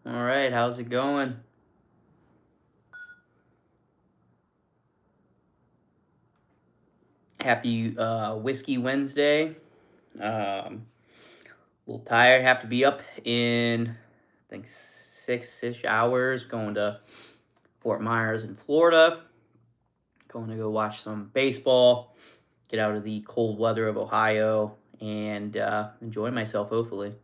All right, how's it going? Happy Whiskey Wednesday. A little tired. Have to be up in, I think, 6-ish hours. Going to Fort Myers in Florida. Going to go watch some baseball. Get out of the cold weather of Ohio and enjoy myself, hopefully.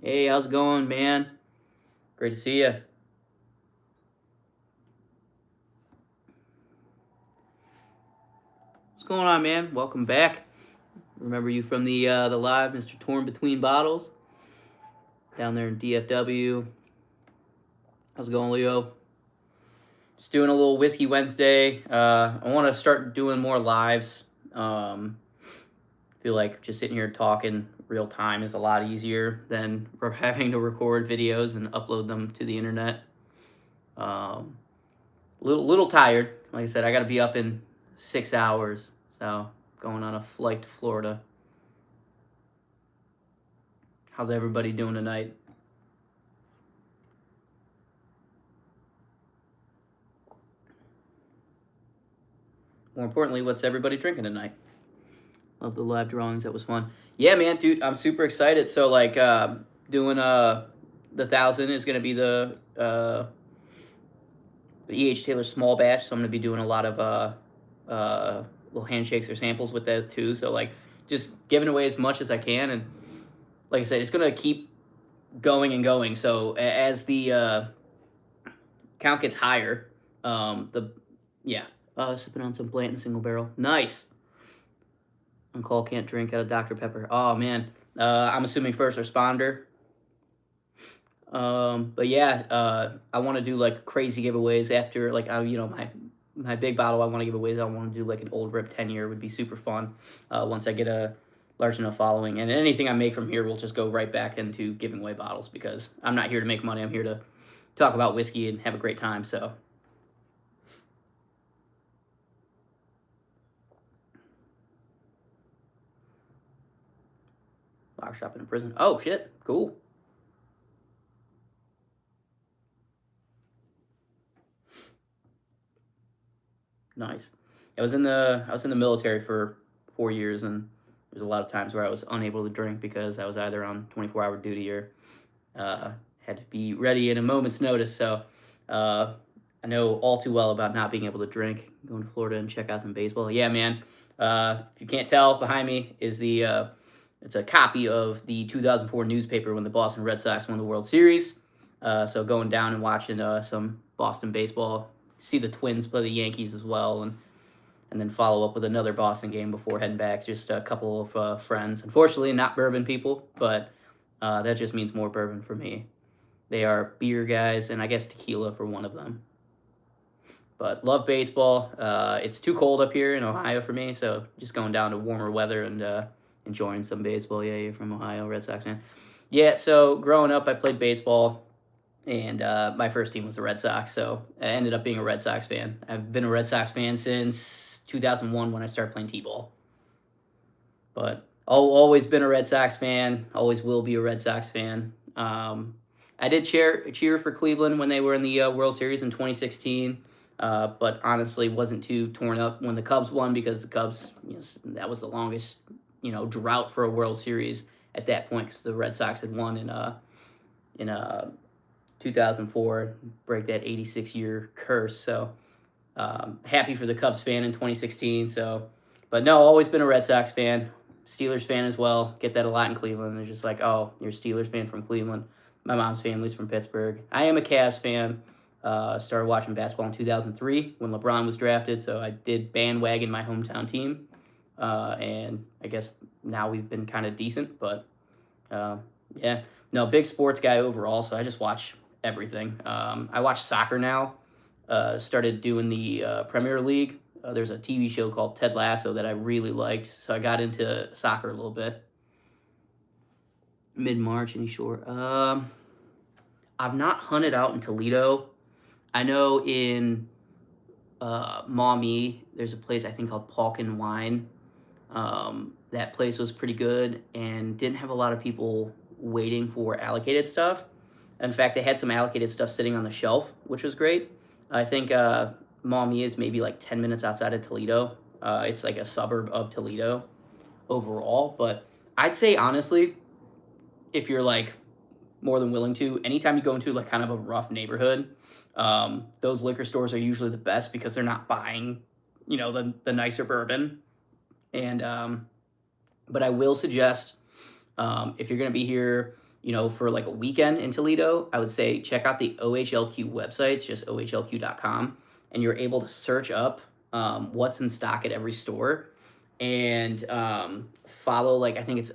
Hey, how's it going, man? Great to see you. What's going on, man? Welcome back. Remember you from the live, Mr. Torn Between Bottles, down there in DFW. How's it going, Leo? Just doing a little Whiskey Wednesday. I want to start doing more lives. Feel like just sitting here talking real time is a lot easier than having to record videos and upload them to the internet. Little tired. Like I said, I got to be up in 6 hours, so going on a flight to Florida. How's everybody doing tonight? More importantly, what's everybody drinking tonight? Love the live drawings. That was fun. Yeah, man, dude, I'm super excited. So like doing the 1,000 is gonna be the E.H. Taylor small batch. So I'm gonna be doing a lot of little handshakes or samples with that too. So like just giving away as much as I can, and like I said, it's gonna keep going and going. So as the count gets higher, the yeah, sipping on some Blanton single barrel. Nice. On call, can't drink out of Dr. Pepper. Oh man, I'm assuming first responder. But yeah, I want to do like crazy giveaways after like my big bottle. I want to give away. I want to do like an old rip 10-year would be super fun. Once I get a large enough following, and anything I make from here will just go right back into giving away bottles because I'm not here to make money. I'm here to talk about whiskey and have a great time. So. Flower shop in a prison. Oh shit, cool. Nice. I was in the military for 4 years, and there's a lot of times where I was unable to drink because I was either on 24-hour duty or had to be ready at a moment's notice. So uh, I know all too well about not being able to drink. Going to Florida and check out some baseball. Yeah, man. If you can't tell, behind me is the it's a copy of the 2004 newspaper when the Boston Red Sox won the World Series. So going down and watching some Boston baseball, see the Twins play the Yankees as well, and then follow up with another Boston game before heading back. Just a couple of friends. Unfortunately, not bourbon people, but that just means more bourbon for me. They are beer guys, and I guess tequila for one of them. But love baseball. It's too cold up here in Ohio for me, so just going down to warmer weather and enjoying some baseball. Yeah, you're from Ohio, Red Sox fan. Yeah, so growing up, I played baseball, and my first team was the Red Sox, so I ended up being a Red Sox fan. I've been a Red Sox fan since 2001 when I started playing T-ball. But always been a Red Sox fan. Always will be a Red Sox fan. I did cheer for Cleveland when they were in the World Series in 2016. But honestly, wasn't too torn up when the Cubs won because the Cubs, that was the longest, drought for a World Series at that point because the Red Sox had won in 2004, break that 86-year curse. So happy for the Cubs fan in 2016. So, but no, always been a Red Sox fan, Steelers fan as well. Get that a lot in Cleveland. They're just like, oh, you're a Steelers fan from Cleveland. My mom's family's from Pittsburgh. I am a Cavs fan. Started watching basketball in 2003 when LeBron was drafted, so I did bandwagon my hometown team. And I guess now we've been kind of decent, but yeah, no, big sports guy overall, so I just watch everything. I watch soccer now. Started doing the Premier League. There's a TV show called Ted Lasso that I really liked, so I got into soccer a little bit. Mid-March, any sure? I've not hunted out in Toledo. I know in Maumee, there's a place I think called Palkin Wine. That place was pretty good and didn't have a lot of people waiting for allocated stuff. In fact, they had some allocated stuff sitting on the shelf, which was great. I think Maumee is maybe like 10 minutes outside of Toledo. It's like a suburb of Toledo overall. But I'd say, honestly, if you're like more than willing to, anytime you go into like kind of a rough neighborhood, those liquor stores are usually the best because they're not buying, the nicer bourbon. And but I will suggest, if you're going to be here, for like a weekend in Toledo, I would say check out the OHLQ website. It's just ohlq.com, and you're able to search up what's in stock at every store, and follow, like, I think it's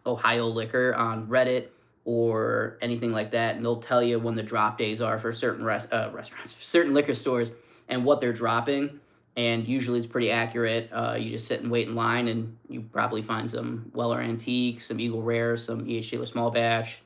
Ohio Liquor on Reddit or anything like that, and they'll tell you when the drop days are for certain restaurants, certain liquor stores, and what they're dropping. And usually it's pretty accurate. You just sit and wait in line, and you probably find some Weller Antique, some Eagle Rare, some E.H. Taylor Small Batch.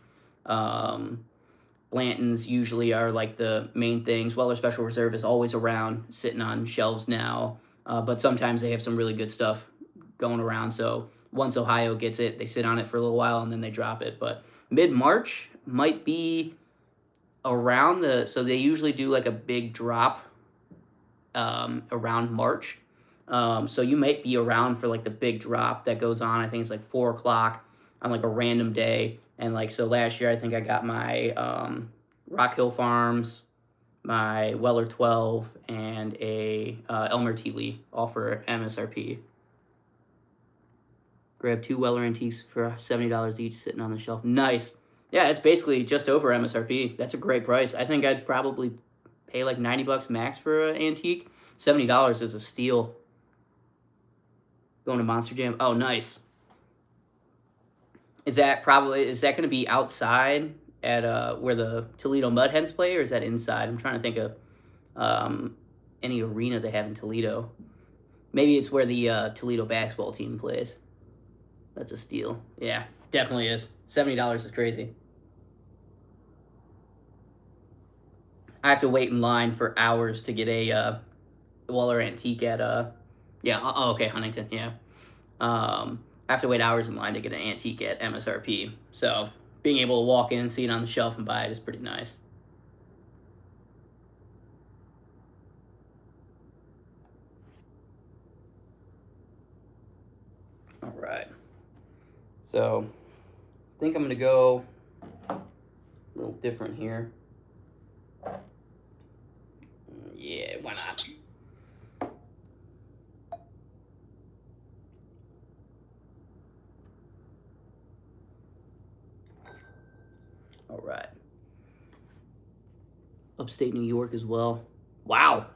Blanton's usually are like the main things. Weller Special Reserve is always around, sitting on shelves now. But sometimes they have some really good stuff going around. So once Ohio gets it, they sit on it for a little while, and then they drop it. But mid-March might be around so they usually do like a big drop around March. So you might be around for like the big drop that goes on. I think it's like 4 o'clock on like a random day. And like, so last year I think I got my Rock Hill Farms, my Weller 12, and a Elmer T. Lee, all for MSRP. Grab 2 Weller Antiques for $70 each, sitting on the shelf. Nice. Yeah, it's basically just over MSRP. That's a great price. I think I'd probably pay like $90 max for an antique. $70 is a steal. Going to Monster Jam. Oh, nice. Is that going to be outside at where the Toledo Mud Hens play, or is that inside? I'm trying to think of any arena they have in Toledo. Maybe it's where the Toledo basketball team plays. That's a steal. Yeah, definitely is. $70 is crazy. I have to wait in line for hours to get a Weller Antique at okay, Huntington, yeah. I have to wait hours in line to get an antique at MSRP. So being able to walk in, see it on the shelf, and buy it is pretty nice. All right. So I think I'm going to go a little different here. Yeah, why not? All right. Upstate New York as well. Wow.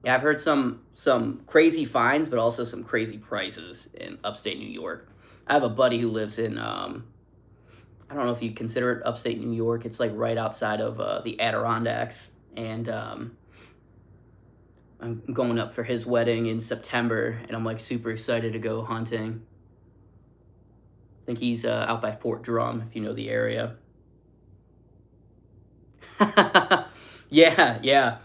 Yeah, I've heard some crazy finds, but also some crazy prices in upstate New York. I have a buddy who lives in I don't know if you consider it upstate New York. It's like right outside of the Adirondacks, and I'm going up for his wedding in September, and I'm like super excited to go hunting. I think he's out by Fort Drum, if you know the area. Yeah, yeah.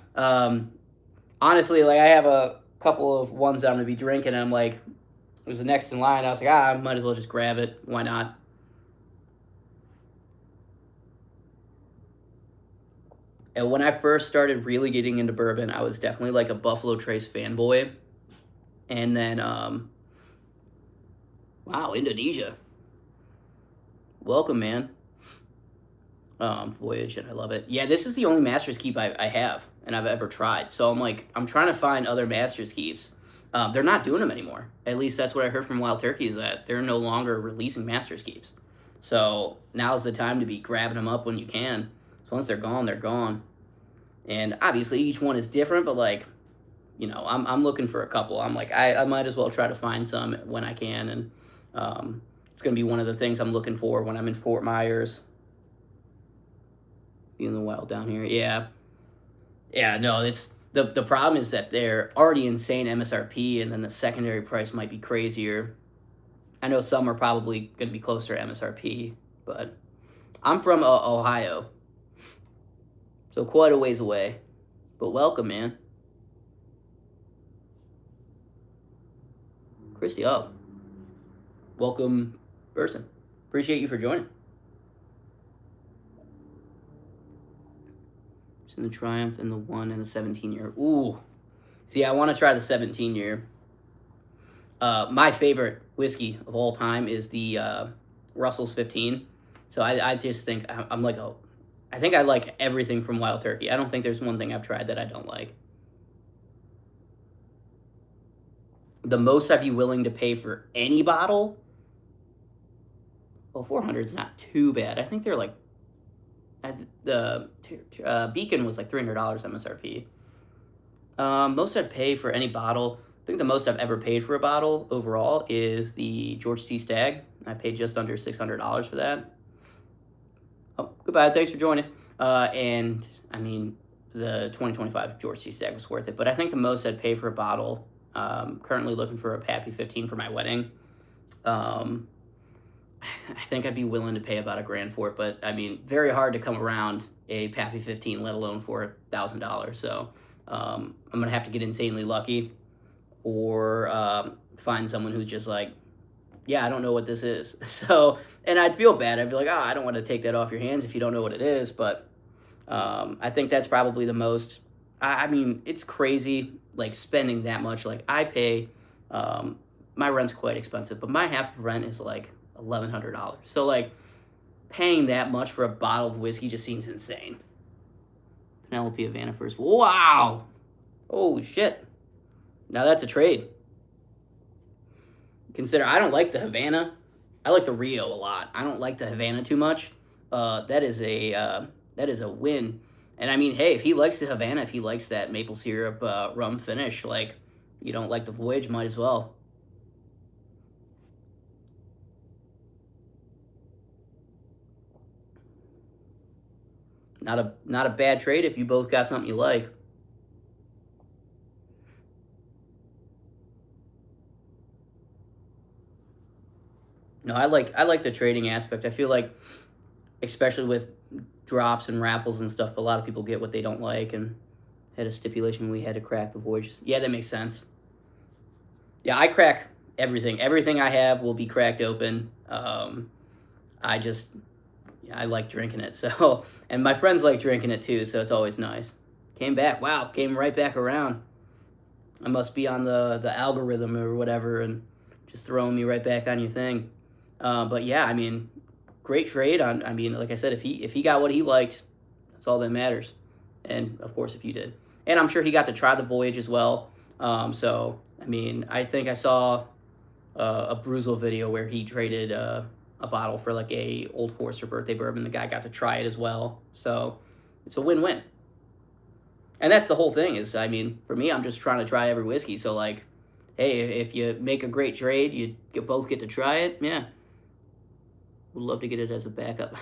Honestly, like, I have a couple of ones that I'm gonna be drinking, and I'm like, it was the next in line. I was like, I might as well just grab it. Why not? And when I first started really getting into bourbon, I was definitely like a Buffalo Trace fanboy. And then, wow, Indonesia. Welcome, man. Voyage, and I love it. Yeah, this is the only Master's Keep I have, and I've ever tried. So I'm like, I'm trying to find other Master's Keeps. They're not doing them anymore. At least that's what I heard from Wild Turkey, is that they're no longer releasing Master's Keeps. So now's the time to be grabbing them up when you can. So once they're gone, they're gone. And obviously each one is different, but like, I'm looking for a couple. I'm like, I might as well try to find some when I can, and it's going to be one of the things I'm looking for when I'm in Fort Myers. In the wild down here. Yeah. Yeah, no, it's the problem is that they're already insane MSRP, and then the secondary price might be crazier. I know some are probably going to be closer to MSRP, but I'm from Ohio, so quite a ways away. But welcome, man. Christy, oh, welcome person. Appreciate you for joining. It's in the Triumph and the 1 and the 17 year. Ooh. See, I want to try the 17 year. My favorite whiskey of all time is the Russell's 15. So I just think I'm like I think I like everything from Wild Turkey. I don't think there's one thing I've tried that I don't like. The most I'd be willing to pay for any bottle, well, 400 is not too bad. I think they're like, the Beacon was like $300 MSRP. Most I'd pay for any bottle, I think the most I've ever paid for a bottle overall is the George T. Stagg. I paid just under $600 for that. Oh, goodbye. Thanks for joining. And I mean, the 2025 George T. Stagg was worth it. But I think the most I'd pay for a bottle, currently looking for a Pappy 15 for my wedding. I think I'd be willing to pay about $1,000 for it. But I mean, very hard to come around a Pappy 15, let alone for $1,000. So I'm going to have to get insanely lucky or find someone who's just like, yeah, I don't know what this is. So, and I'd feel bad. I'd be like, oh, I don't want to take that off your hands if you don't know what it is. But I think that's probably the most. I mean, it's crazy, like, spending that much. Like, I pay, my rent's quite expensive, but my half of rent is like $1,100. So, like, paying that much for a bottle of whiskey just seems insane. Penelope Havana first. Wow! Holy shit. Now that's a trade. Consider, I don't like the Havana. I like the Rio a lot. I don't like the Havana too much. That is a win. And I mean, hey, if he likes the Havana, if he likes that maple syrup rum finish, like, you don't like the Voyage, might as well. Not a bad trade if you both got something you like. No, I like the trading aspect. I feel like, especially with drops and raffles and stuff, a lot of people get what they don't like, and had a stipulation we had to crack the Voyage. Yeah, that makes sense. Yeah, I crack everything. Everything I have will be cracked open. I just, yeah, I like drinking it. So, and my friends like drinking it too, so it's always nice. Came back. Wow, came right back around. I must be on the algorithm or whatever, and just throwing me right back on your thing. But yeah, I mean, great trade. I mean, like I said, if he got what he liked, that's all that matters. And of course, if you did, and I'm sure he got to try the Voyage as well. So I mean, I think I saw a Bruzel video where he traded a bottle for like a Old Forester birthday bourbon. The guy got to try it as well. So it's a win-win. And that's the whole thing. Is, I mean, for me, I'm just trying to try every whiskey. So like, hey, if you make a great trade, you both get to try it. Yeah. Would love to get it as a backup.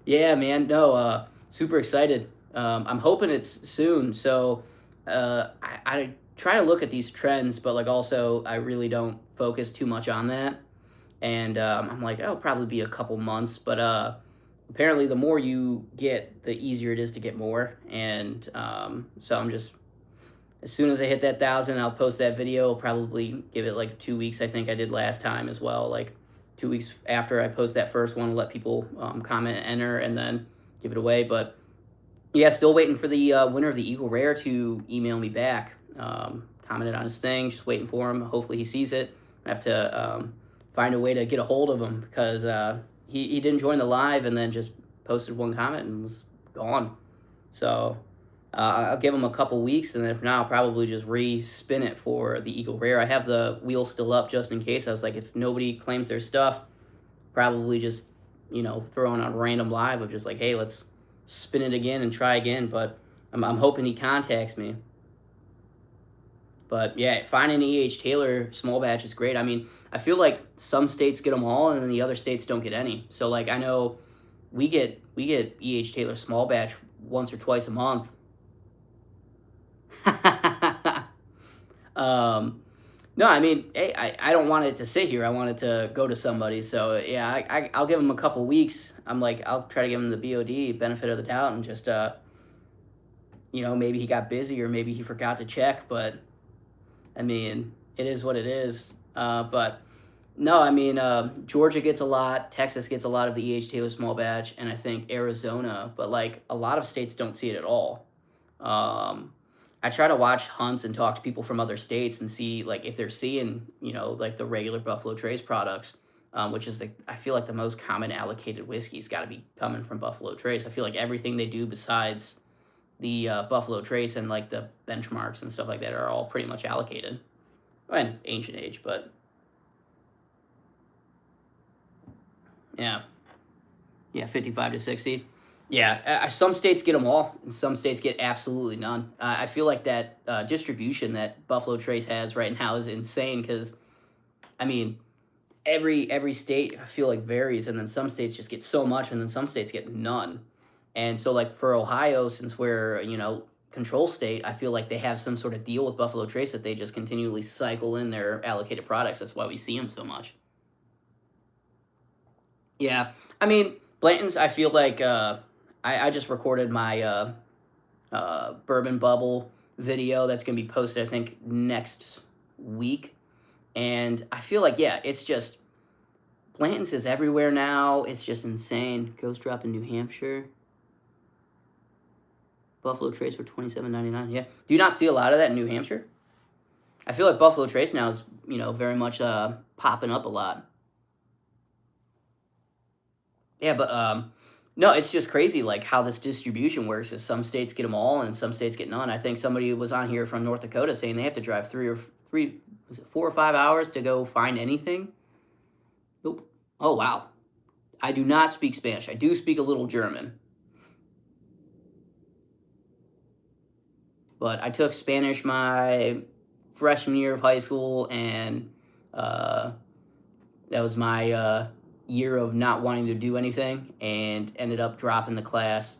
Yeah, man. No, super excited. I'm hoping it's soon. So I try to look at these trends, but like also I really don't focus too much on that. And I'm like, oh, it'll probably be a couple months. But apparently the more you get, the easier it is to get more. And so I'm just, as soon as I hit that 1,000, I'll post that video. I'll probably give it like 2 weeks. I think I did last time as well. Like 2 weeks after I post that first one, let people comment, enter, and then give it away. But yeah, still waiting for the winner of the Eagle Rare to email me back. Commented on his thing, just waiting for him. Hopefully he sees it. I have to find a way to get a hold of him because he didn't join the live and then just posted one comment and was gone. So I'll give him a couple weeks, and then if not, I'll probably just re-spin it for the Eagle Rare. I have the wheel still up just in case. I was like, if nobody claims their stuff, probably just, you know, throw on a random live of just like, hey, let's spin it again and try again. But I'm hoping he contacts me. But yeah, finding E.H. Taylor small batch is great. I mean, I feel like some states get them all, and then the other states don't get any. So like, I know we get E.H. Taylor small batch once or twice a month. No, I mean, hey, I don't want it to sit here. I want it to go to somebody. So yeah, I'll give him a couple weeks. I'm like, I'll try to give him the BOD, benefit of the doubt, and just you know, maybe he got busy or maybe he forgot to check. But I mean, it is what it is. But no, I mean, Georgia gets a lot, Texas gets a lot of the E.H. Taylor small batch, and I think Arizona, but like a lot of states don't see it at all. I try to watch hunts and talk to people from other states and see like if they're seeing, like the regular Buffalo Trace products, which is I feel like the most common allocated whiskey's got to be coming from Buffalo Trace. I feel like everything they do besides the Buffalo Trace and like the benchmarks and stuff like that are all pretty much allocated. And ancient age, but yeah, yeah, 55 to 60. Yeah, some states get them all, and some states get absolutely none. I feel like that distribution that Buffalo Trace has right now is insane because, I mean, every state I feel like varies, and then some states just get so much, and then some states get none. And so, like for Ohio, since we're control state, I feel like they have some sort of deal with Buffalo Trace that they just continually cycle in their allocated products. That's why we see them so much. Yeah, I mean Blanton's. I feel like I just recorded my bourbon bubble video that's gonna be posted I think next week, and I feel like yeah, it's just Blanton's is everywhere now. It's just insane. Ghost drop in New Hampshire. Buffalo Trace for $27.99. Yeah, do you not see a lot of that in New Hampshire? I feel like Buffalo Trace now is very much popping up a lot. Yeah, but no, it's just crazy like how this distribution works. Is some states get them all and some states get none. I think somebody was on here from North Dakota saying they have to drive was it 4 or 5 hours to go find anything. Nope. Oh wow, I do not speak Spanish. I do speak a little German, but I took Spanish my freshman year of high school, and uh, that was my year of not wanting to do anything, and ended up dropping the class.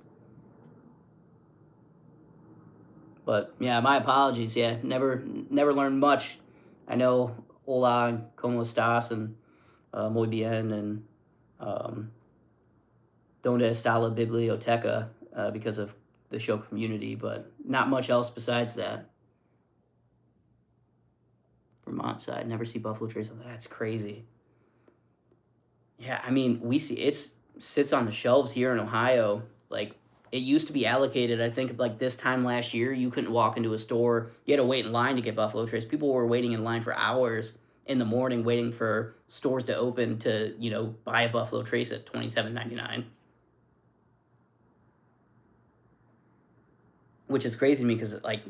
But yeah, my apologies. Yeah, never learned much. I know hola, como estás, and muy bien, and um, donde está la biblioteca because of the show Community, but not much else besides that. Vermont side, never see Buffalo Trace. That's crazy. Yeah, I mean, we see it's sits on the shelves here in Ohio. Like it used to be allocated. I think like this time last year, you couldn't walk into a store. You had to wait in line to get Buffalo Trace. People were waiting in line for hours in the morning, waiting for stores to open to buy a Buffalo Trace at $27.99, which is crazy to me because I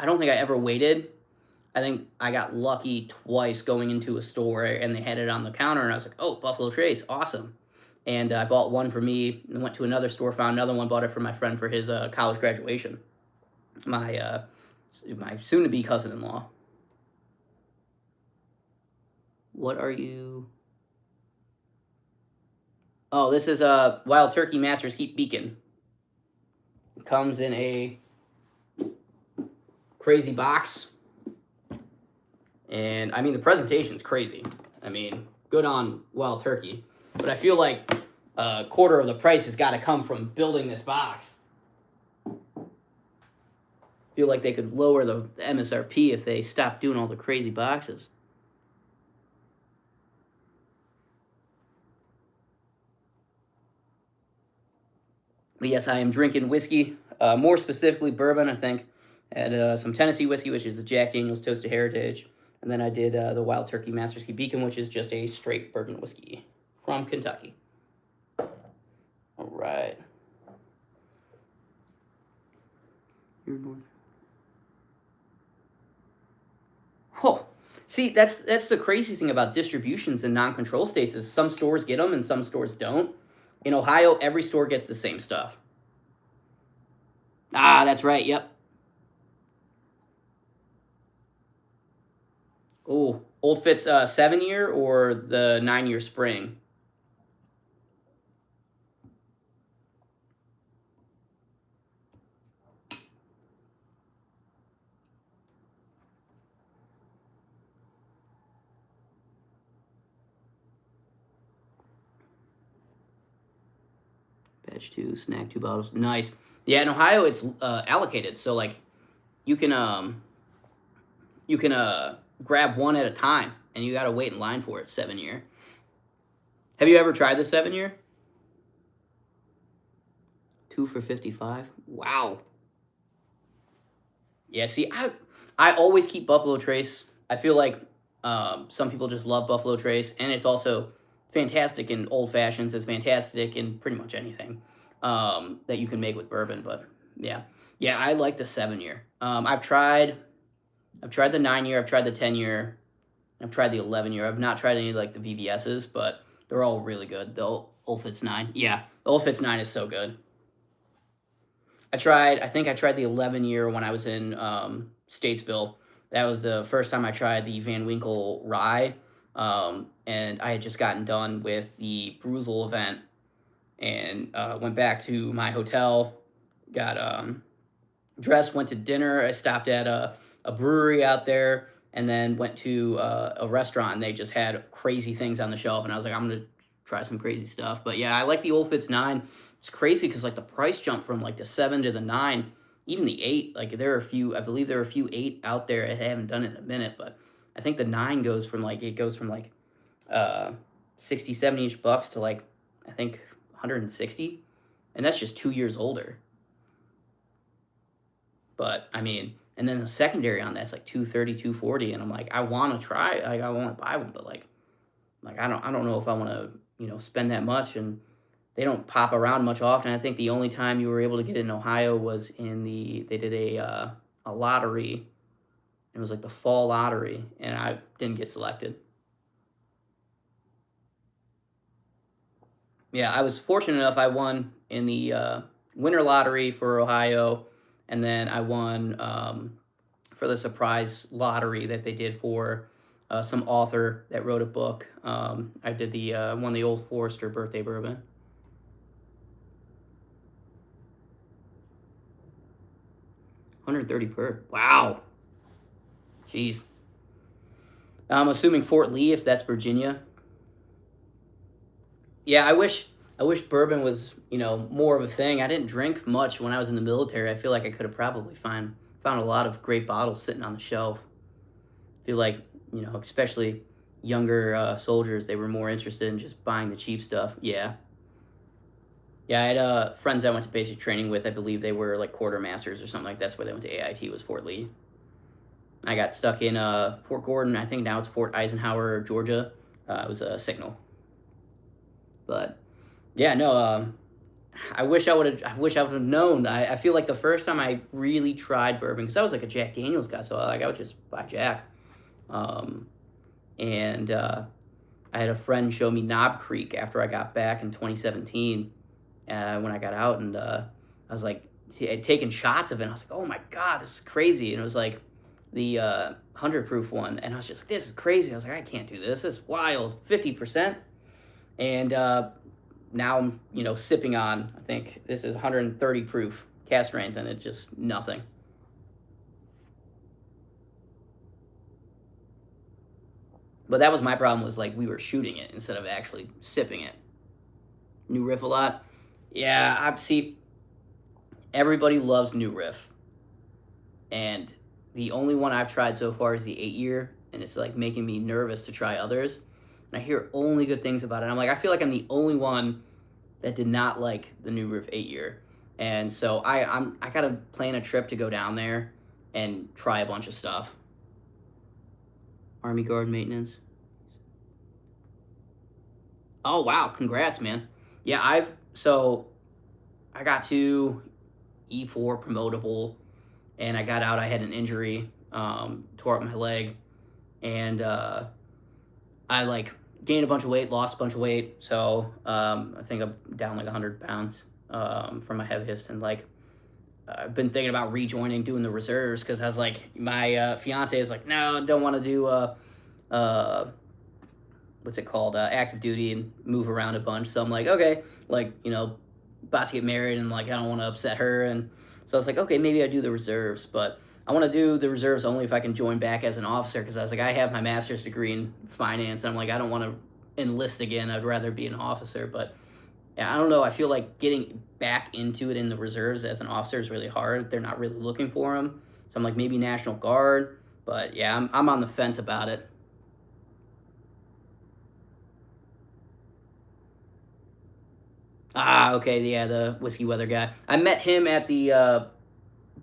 don't think I ever waited. I think I got lucky twice going into a store and they had it on the counter, and I was like, "Oh, Buffalo Trace, awesome!" And I bought one for me, and went to another store, found another one, bought it for my friend for his college graduation. My soon-to-be cousin-in-law. What are you? Oh, this is a Wild Turkey Master's Keep Beacon. It comes in a crazy box. And I mean, the presentation's crazy. I mean, good on Wild Turkey. But I feel like a quarter of the price has got to come from building this box. I feel like they could lower the MSRP if they stopped doing all the crazy boxes. But yes, I am drinking whiskey, more specifically bourbon, I think. I had some Tennessee whiskey, which is the Jack Daniel's Toasted Heritage. And then I did the Wild Turkey Master's Keep Beacon, which is just a straight bourbon whiskey from Kentucky. All right. You're northern. Oh, see, that's the crazy thing about distributions in non-control states is some stores get them and some stores don't. In Ohio, every store gets the same stuff. Ah, that's right. Yep. Oh, Old Fitz 7 year or the 9 year spring. Batch two, snack two bottles. Nice. Yeah, in Ohio it's allocated, so like you can you can grab one at a time, and you got to wait in line for it. 7 year. Have you ever tried the 7 year? Two for 55. Wow. Yeah. See, I always keep Buffalo Trace. I feel like some people just love Buffalo Trace, and it's also fantastic in old fashions. It's fantastic in pretty much anything that you can make with bourbon. But yeah, yeah, I like the 7 year. I've tried the 9 year. I've tried the 10 year. I've tried the 11 year. I've not tried any like the VVS's, but they're all really good. The Old Fitz 9. Yeah, the Old Fitz 9 is so good. I think I tried the 11 year when I was in Statesville. That was the first time I tried the Van Winkle rye. And I had just gotten done with the Bruzel event and went back to my hotel, got dressed, went to dinner. I stopped at a brewery out there, and then went to a restaurant. And they just had crazy things on the shelf, and I was like, I'm gonna try some crazy stuff. But yeah, I like the Old Fitz 9. It's crazy because like the price jump from like the 7 to the 9, even the 8. Like there are a few, I believe there are a few 8 out there. I haven't done it in a minute, but I think the 9 goes from like 60, 70 ish bucks to like I think 160, and that's just 2 years older. But I mean, and then the secondary on that's like 230, 240, and I'm like, I want to try, like I want to buy one, but like I don't know if I want to spend that much, and they don't pop around much often. I think the only time you were able to get it in Ohio was they did a lottery. It was like the fall lottery, and I didn't get selected. Yeah, I was fortunate enough. I won in the winter lottery for Ohio, and then I won for the surprise lottery that they did for some author that wrote a book. I did the won the Old Forester birthday bourbon. 130 per. Wow. Jeez. I'm assuming Fort Lee, if that's Virginia. Yeah, I wish bourbon was more of a thing. I didn't drink much when I was in the military. I feel like I could have probably found a lot of great bottles sitting on the shelf. I feel like especially younger soldiers, they were more interested in just buying the cheap stuff. Yeah, yeah. I had friends I went to basic training with. I believe they were like quartermasters or something like that. That's where they went to AIT, was Fort Lee. I got stuck in Fort Gordon. I think now it's Fort Eisenhower, Georgia. It was a signal, but yeah, no. I wish I would have. I wish I would have known. I feel like the first time I really tried bourbon, because I was like a Jack Daniels guy, so like I would just buy Jack. Um, and I had a friend show me Knob Creek after I got back in 2017 when I got out, and I was like, I'd taken shots of it. And I was like, oh my god, this is crazy. And it was like the 100 proof one, and I was just like, this is crazy. I was like, I can't do this. This is wild. 50%, and now I'm sipping on. I think this is 130 proof cast strength, and it's just nothing. But that was my problem, was like we were shooting it instead of actually sipping it. New Riff a lot. Yeah, I see. Everybody loves New Riff, and the only one I've tried so far is the 8 year, and it's like making me nervous to try others. And I hear only good things about it. I'm like, I feel like I'm the only one that did not like the New Riff 8 year, and so I gotta plan a trip to go down there and try a bunch of stuff. Army Guard maintenance. Oh wow, congrats, man. Yeah, I got to E4 promotable, and I got out. I had an injury, tore up my leg, and I like gained a bunch of weight, lost a bunch of weight. So I think I'm down like 100 pounds from my heaviest, and like I've been thinking about rejoining, doing the reserves, because I was like, my fiance is like, no, don't want to do uh, what's it called, active duty and move around a bunch. So I'm like, okay, like about to get married, and like I don't want to upset her, and so I was like, okay, maybe I do the reserves, but I want to do the reserves only if I can join back as an officer, because I was like, I have my master's degree in finance, and I'm like, I don't want to enlist again. I'd rather be an officer. But yeah, I don't know. I feel like getting back into it in the reserves as an officer is really hard. They're not really looking for them. So I'm like, maybe National Guard, But yeah, I'm on the fence about it. Ah, okay, yeah, the whiskey weather guy. I met him at the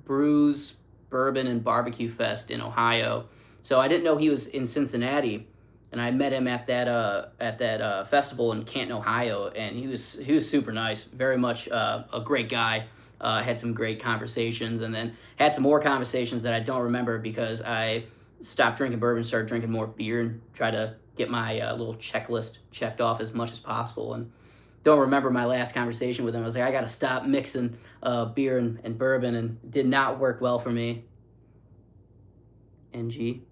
Brews, Bourbon, and Barbecue Fest in Ohio. So I didn't know he was in Cincinnati, and I met him at that festival in Canton, Ohio, and he was super nice, very much a great guy. Had some great conversations, and then had some more conversations that I don't remember because I stopped drinking bourbon, started drinking more beer, and try to get my little checklist checked off as much as possible. And don't remember my last conversation with him. I was like, I got to stop mixing beer and bourbon, and it did not work well for me. NG.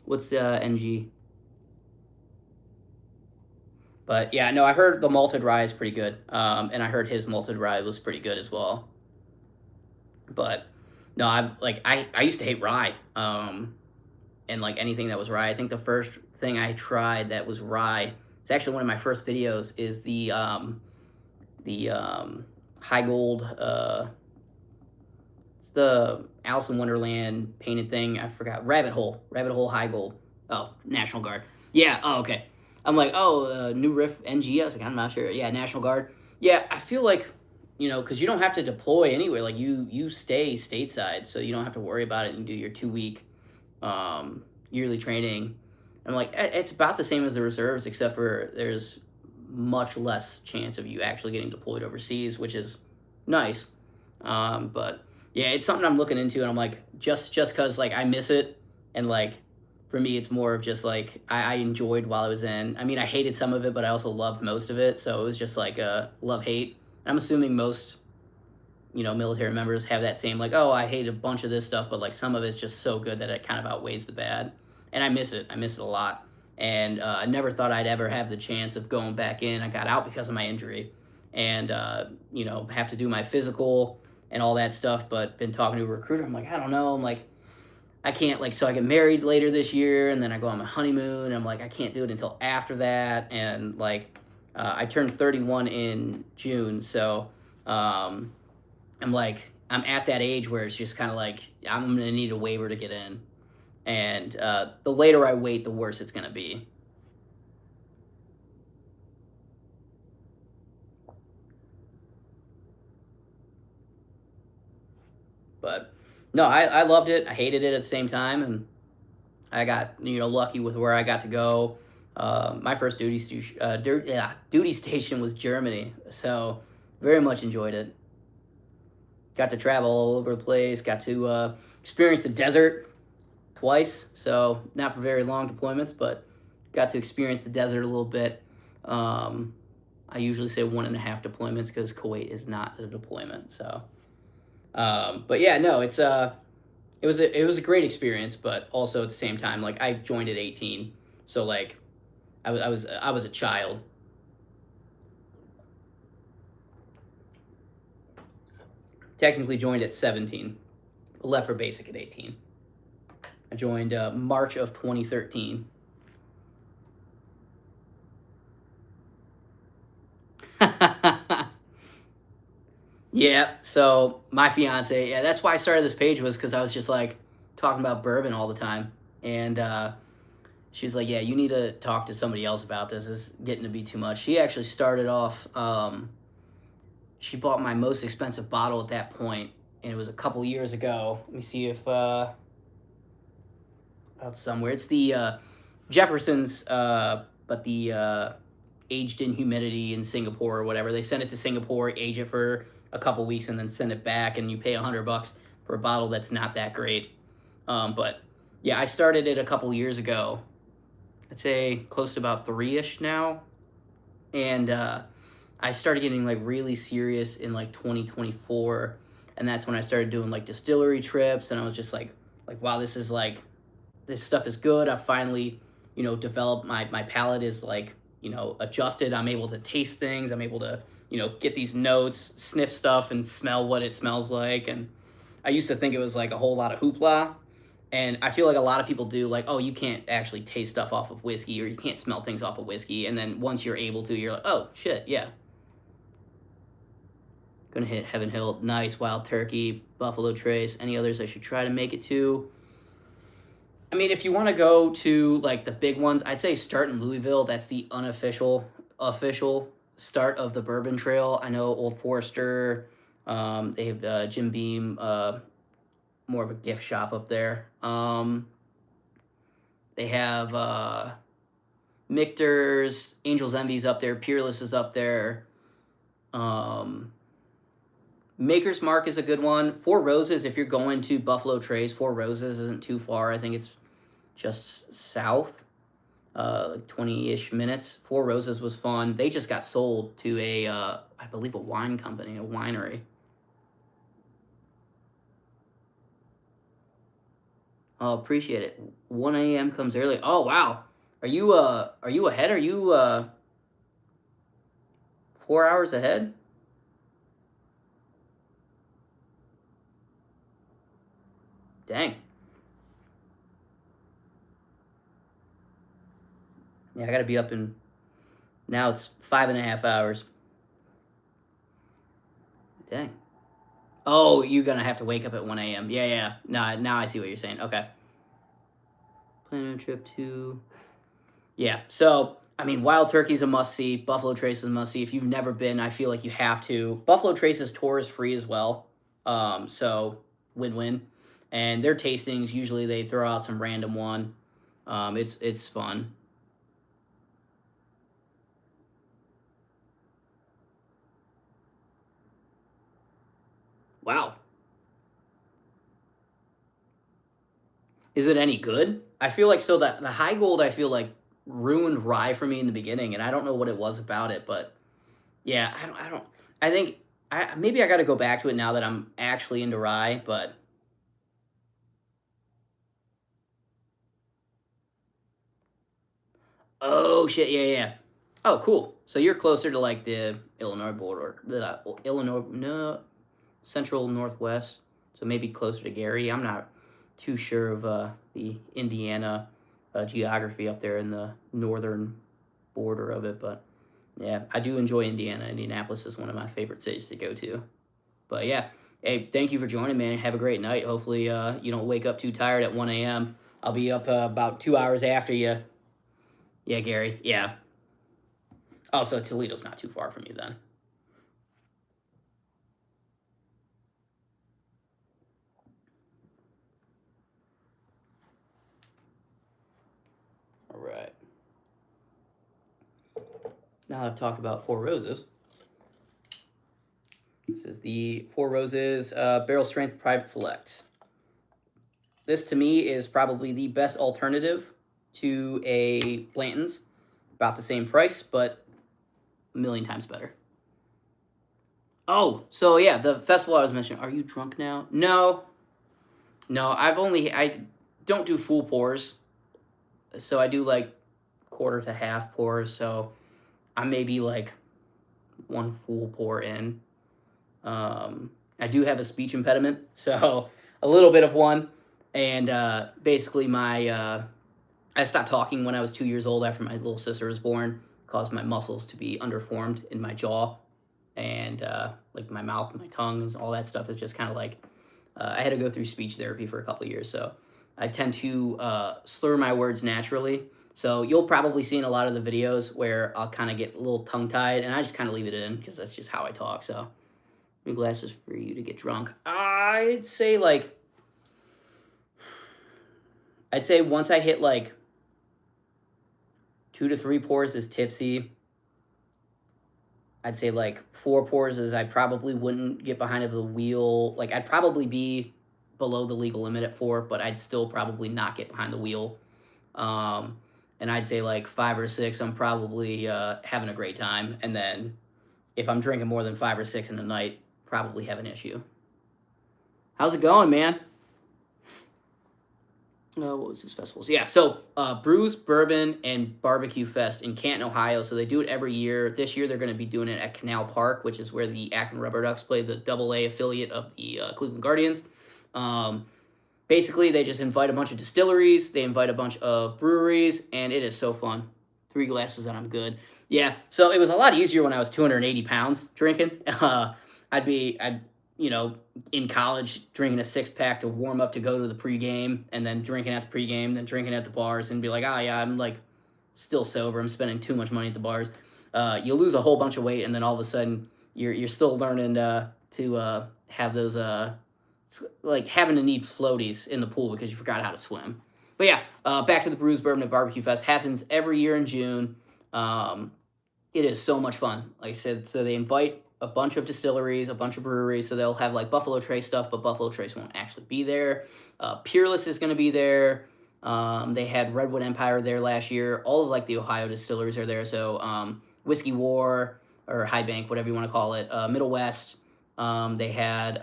What's NG? But yeah, no, I heard the malted rye is pretty good, and I heard his malted rye was pretty good as well. But no, I used to hate rye, and like anything that was rye. I think the first thing I tried that was rye. It's actually one of my first videos. Is the high gold. It's the Alice in Wonderland painted thing. I forgot. Rabbit Hole High Gold. Oh, National Guard. Yeah. Oh, okay. I'm like, oh, new riff NG. I was like, I'm not sure. Yeah, National Guard. Yeah, I feel like, because you don't have to deploy anywhere. Like you stay stateside, so you don't have to worry about it. You do your 2 week yearly training. I'm like, it's about the same as the reserves, except for there's much less chance of you actually getting deployed overseas, which is nice. But yeah, it's something I'm looking into, and I'm like, just because like I miss it, and like for me, it's more of just like I enjoyed while I was in. I mean, I hated some of it, but I also loved most of it. So it was just like a love hate. I'm assuming most military members have that same like, oh, I hate a bunch of this stuff, but like some of it's just so good that it kind of outweighs the bad, and I miss it. I miss it a lot, and I never thought I'd ever have the chance of going back in. I got out because of my injury, and have to do my physical and all that stuff. But been talking to a recruiter. I'm like, I don't know. I'm like, I can't like. So I get married later this year, and then I go on my honeymoon. And I'm like, I can't do it until after that, and like, I turned 31 in June, so. I'm like, I'm at that age where it's just kind of like, I'm going to need a waiver to get in. And the later I wait, the worse it's going to be. But no, I loved it. I hated it at the same time. And I got, lucky with where I got to go. My first duty station was Germany. So very much enjoyed it. Got to travel all over the place. Got to experience the desert twice. So not for very long deployments, but got to experience the desert a little bit. I usually say 1.5 deployments because Kuwait is not a deployment. So, but yeah, no, it was a great experience, but also at the same time, like I joined at 18, so like I was a child. Technically joined at 17, left for basic at 18. I joined March of 2013. Yeah, so my fiance, yeah, that's why I started this page was because I was just like talking about bourbon all the time. And she's like, yeah, you need to talk to somebody else about this. It's getting to be too much. She actually started off, she bought my most expensive bottle at that point, and it was a couple years ago. Let me see if out somewhere. It's the Jefferson's, but the aged in humidity in Singapore or whatever. They send it to Singapore, age it for a couple weeks, and then send it back, and you pay $100 for a bottle that's not that great. But yeah, I started it a couple years ago. I'd say close to about 3-ish now, and I started getting like really serious in like 2024, and that's when I started doing like distillery trips, and I was just like wow, this is like this stuff is good. I finally developed my palate is like adjusted. I'm able to taste things. I'm able to get these notes, sniff stuff, and smell what it smells like. And I used to think it was like a whole lot of hoopla. And I feel like a lot of people do, like, oh, you can't actually taste stuff off of whiskey, or you can't smell things off of whiskey. And then once you're able to, you're like, oh, shit, yeah. Gonna hit Heaven Hill. Nice. Wild Turkey. Buffalo Trace. Any others I should try to make it to? I mean, if you want to go to like the big ones, I'd say start in Louisville. That's the unofficial official start of the Bourbon Trail. I know Old Forester. They have Jim Beam, more of a gift shop up there. They have Michter's, Angel's Envy's up there. Peerless is up there. Maker's Mark is a good one. Four Roses, if you're going to Buffalo Trace, Four Roses isn't too far. I think it's just south, like 20-ish minutes. Four Roses was fun. They just got sold to a, I believe, a wine company, a winery. Oh, appreciate it. 1 a.m. comes early. Oh, wow. Are you ahead? Are you 4 hours ahead? Dang. Yeah, I gotta be up in, now it's 5.5 hours. Dang. Oh, you're gonna have to wake up at 1 a.m. Yeah, yeah. Now I see what you're saying. Okay. Planning a trip to. Yeah. So, I mean, Wild Turkey's a must see. Buffalo Trace is a must see. If you've never been, I feel like you have to. Buffalo Trace's tour is free as well. So win win. And their tastings usually they throw out some random one. It's fun. Wow. Is it any good? I feel like so that the high gold I feel like ruined rye for me in the beginning, and I don't know what it was about it, but yeah, I don't. I think I maybe I got to go back to it now that I'm actually into rye. But oh shit, yeah, yeah. Oh, cool. So you're closer to like the Illinois border, the Illinois no central northwest. So maybe closer to Gary. I'm not too sure of the Indiana geography up there in the northern border of it, but yeah, I do enjoy Indiana. Indianapolis is one of my favorite cities to go to. But yeah, hey, thank you for joining, man. Have a great night. Hopefully, you don't wake up too tired at 1 a.m. I'll be up about 2 hours after you. Yeah, Gary. Yeah. Oh, so Toledo's not too far from you then. All right. Now I've talked about Four Roses. This is the Four Roses Barrel Strength Private Select. This to me is probably the best alternative to a Blanton's. About the same price, but a million times better. Oh, so yeah, the festival I was mentioning. Are you drunk now? No, no. I don't do full pours, so I do like quarter to half pours. So I may be like one full pour in. I do have a speech impediment, so a little bit of one, and basically I stopped talking when I was 2 years old after my little sister was born. Caused my muscles to be underformed in my jaw, and like my mouth and my tongue and all that stuff is just kind of like I had to go through speech therapy for a couple of years, so I tend to slur my words naturally. So you'll probably see in a lot of the videos where I'll kind of get a little tongue tied, and I just kind of leave it in because that's just how I talk. So new glasses for you to get drunk. I'd say once I hit like 2 to 3 pours is tipsy. I'd say like 4 pours is I probably wouldn't get behind the wheel. Like I'd probably be below the legal limit at 4, but I'd still probably not get behind the wheel. And I'd say like 5 or 6, I'm probably having a great time. And then if I'm drinking more than 5 or 6 in a night, probably have an issue. How's it going, man? What was this festival? Yeah, so Brews, Bourbon, and Barbecue Fest in Canton, Ohio. So they do it every year. This year they're going to be doing it at Canal Park, which is where the Akron Rubber Ducks play, the AA affiliate of the Cleveland Guardians. Basically, they just invite a bunch of distilleries. They invite a bunch of breweries, and it is so fun. 3 glasses and I'm good. Yeah, so it was a lot easier when I was 280 pounds drinking. I'd you know, in college drinking a 6 pack to warm up to go to the pregame, and then drinking at the pregame, then drinking at the bars, and be like, oh yeah, I'm like still sober. I'm spending too much money at the bars. You lose a whole bunch of weight, and then all of a sudden you're still learning to have those like having to need floaties in the pool because you forgot how to swim. But yeah, back to the Brews Bourbon and Barbecue Fest happens every year in June. Um, it is so much fun. Like I said, so they invite a bunch of distilleries, a bunch of breweries. So they'll have like Buffalo Trace stuff, but Buffalo Trace won't actually be there. Peerless is going to be there. They had Redwood Empire there last year. All of like the Ohio distilleries are there. So Whiskey War or High Bank, whatever you want to call it. Middle West. They had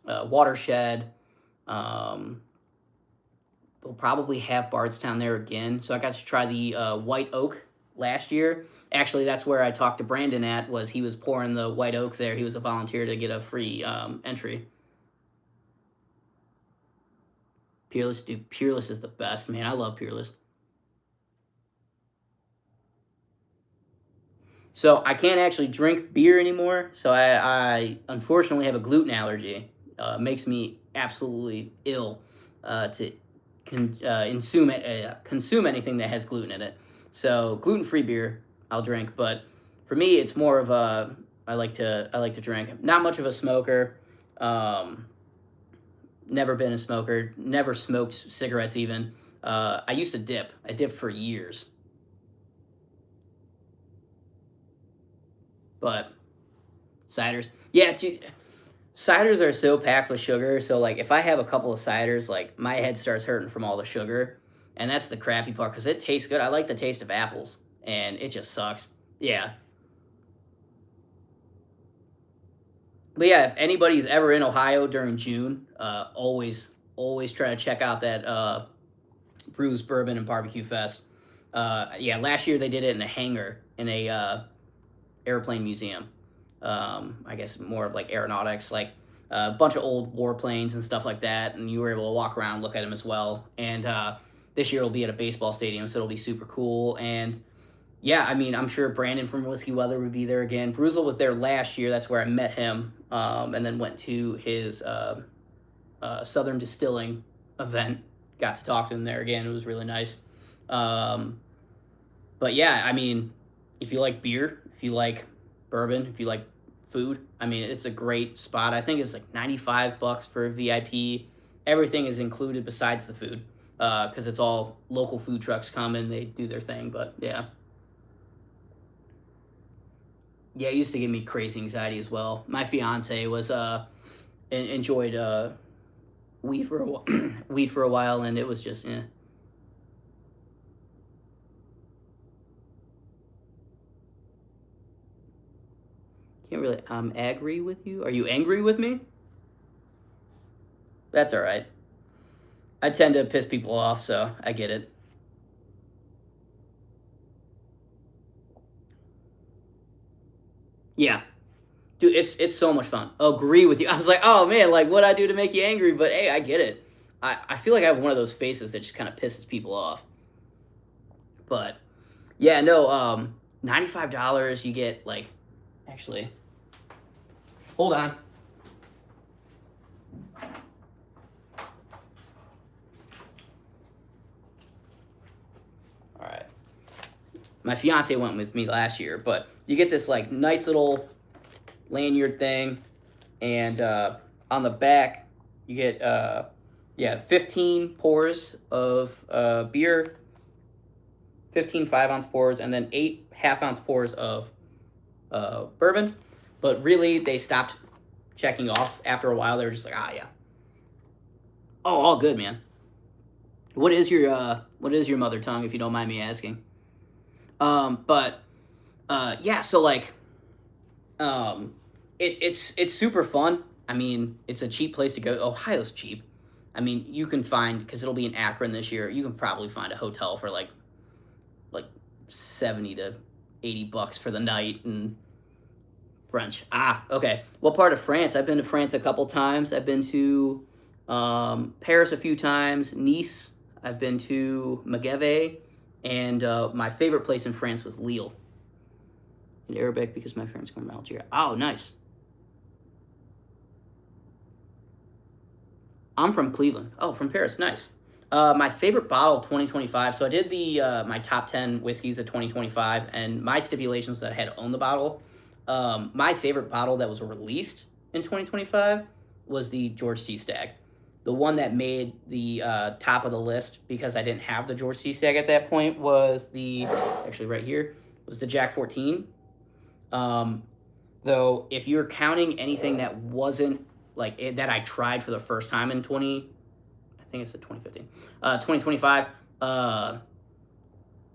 Watershed. Um, they'll probably have Bardstown there again. So I got to try the White Oak last year. Actually, that's where I talked to Brandon at, was he was pouring the White Oak there. He was a volunteer to get a free entry. Peerless, dude, Peerless is the best, man. I love Peerless. So I can't actually drink beer anymore. So I unfortunately have a gluten allergy. Makes me absolutely ill to consume anything that has gluten in it. So gluten-free beer I'll drink, but for me it's more of a I like to drink. Not much of a smoker. Um, Never been a smoker. Never smoked cigarettes even. I used to dip. I dipped for years, but ciders. Yeah, dude, ciders are so packed with sugar. So like, if I have a couple of ciders, like my head starts hurting from all the sugar, and that's the crappy part because it tastes good. I like the taste of apples, and it just sucks. Yeah, but yeah, if anybody's ever in Ohio during June, always try to check out that Brews Bourbon and Barbecue Fest. Yeah, last year they did it in a hangar in a airplane museum. I guess more of like aeronautics, like a bunch of old warplanes and stuff like that. And you were able to walk around, look at them as well. And this year it'll be at a baseball stadium, so it'll be super cool. And yeah, I mean, I'm sure Brandon from Whiskey Weather would be there again. Bruzel was there last year. That's where I met him, and then went to his Southern Distilling event. Got to talk to him there again. It was really nice. Um, but yeah, I mean, if you like beer, if you like bourbon, if you like food, I mean, it's a great spot. I think it's like $95 for a VIP. Everything is included besides the food, because it's all local food trucks come and they do their thing. But yeah, yeah, it used to give me crazy anxiety as well. My fiance was enjoyed weed for weed for a while, and it was just can't really. I'm angry with you. Are you angry with me? That's all right. I tend to piss people off, so I get it. Yeah, dude, it's so much fun. Agree with you. I was like, oh man, like what I do to make you angry, but hey, I get it. I feel like I have one of those faces that just kind of pisses people off. But yeah, no, $95 you get like actually hold on. All right. My fiance went with me last year, but you get this like nice little lanyard thing, and on the back you get yeah, 15 pours of beer, 15 5-ounce pours, and then 8 half-ounce pours of bourbon. But really, they stopped checking off after a while. They were just like, ah, yeah. Oh, all good, man. What is your mother tongue, if you don't mind me asking? But yeah, so like it's super fun. I mean, it's a cheap place to go. Ohio's cheap. I mean, you can find, because it'll be in Akron this year. You can probably find a hotel for like 70 to 80 bucks for the night. And French. Ah, okay. What part of France? I've been to France a couple times. I've been to Paris a few times. Nice. I've been to Megève, and my favorite place in France was Lille in Arabic because my parents come from Algeria. Oh, nice. I'm from Cleveland. Oh, from Paris. Nice. My favorite bottle of 2025. So I did the my top 10 whiskeys of 2025, and my stipulations that I had to own the bottle. My favorite bottle that was released in 2025 was the George T. Stagg. The one that made the top of the list because I didn't have the George T. Stagg at that point was it's actually right here, was the Jack 14. Um, though, if you're counting anything that wasn't that I tried for the first time in 20, I think it's the 2015, 2025,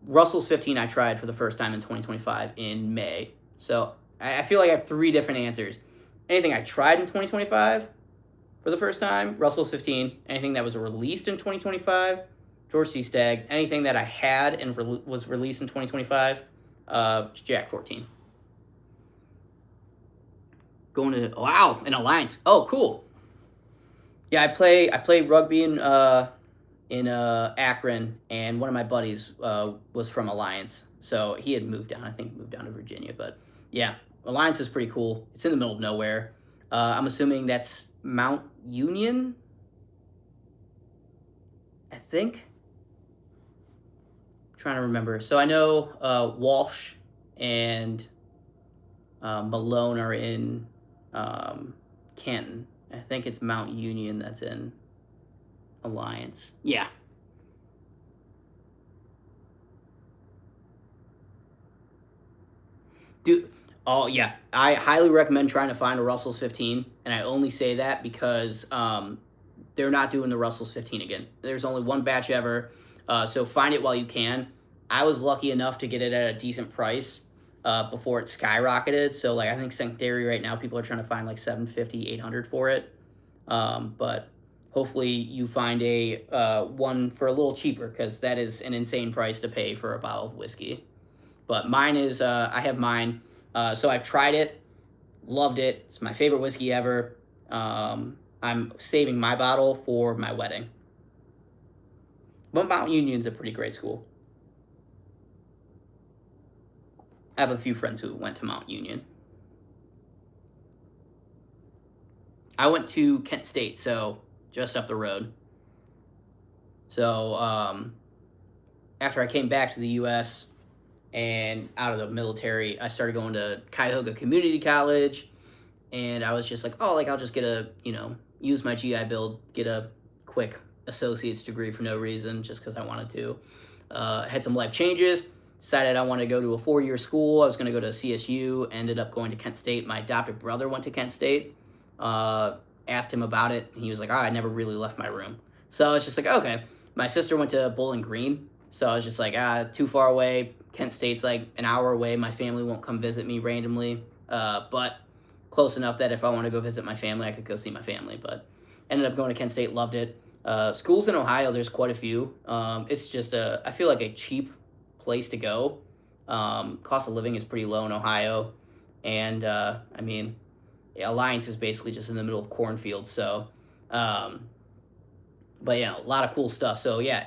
Russell's 15 I tried for the first time in 2025 in May. So I feel like I have three different answers. Anything I tried in 2025 for the first time, Russell's 15. Anything that was released in 2025, George C. Stagg. Anything that I had and was released in 2025, Jack 14. Going to an Alliance. Oh, cool. Yeah, I play rugby in Akron, and one of my buddies was from Alliance, so he had moved down. I think he moved down to Virginia, but yeah, Alliance is pretty cool. It's in the middle of nowhere. I'm assuming that's Mount Union. I think. I'm trying to remember. So I know Walsh and Malone are in Canton. I think it's Mount Union that's in Alliance. Yeah. Dude, oh yeah. I highly recommend trying to find a Russell's 15, and I only say that because they're not doing the Russell's 15 again. There's only one batch ever, so find it while you can. I was lucky enough to get it at a decent price before it skyrocketed. So I think Sanctuary right now people are trying to find like 750, 800 for it. But hopefully you find a one for a little cheaper because that is an insane price to pay for a bottle of whiskey. But mine is I have mine. So I've tried it, loved it. It's my favorite whiskey ever. I'm saving my bottle for my wedding. But Mount Union's a pretty great school. I have a few friends who went to Mount Union. I went to Kent State, so just up the road. So after I came back to the U.S. and out of the military, I started going to Cuyahoga Community College, and I was just like, oh, I'll just get use my GI Bill, get a quick associate's degree for no reason, just because I wanted to. Had some life changes. Decided I wanted to go to a 4-year school. I was going to go to CSU. Ended up going to Kent State. My adopted brother went to Kent State. Asked him about it. He was like, I never really left my room. So I was just like, okay. My sister went to Bowling Green. So I was just like, too far away. Kent State's like an hour away. My family won't come visit me randomly. But close enough that if I want to go visit my family, I could go see my family. But ended up going to Kent State. Loved it. Schools in Ohio, there's quite a few. It's just I feel like a cheap place to go. Cost of living is pretty low in Ohio, and Alliance is basically just in the middle of cornfields. So, but yeah, a lot of cool stuff. So yeah,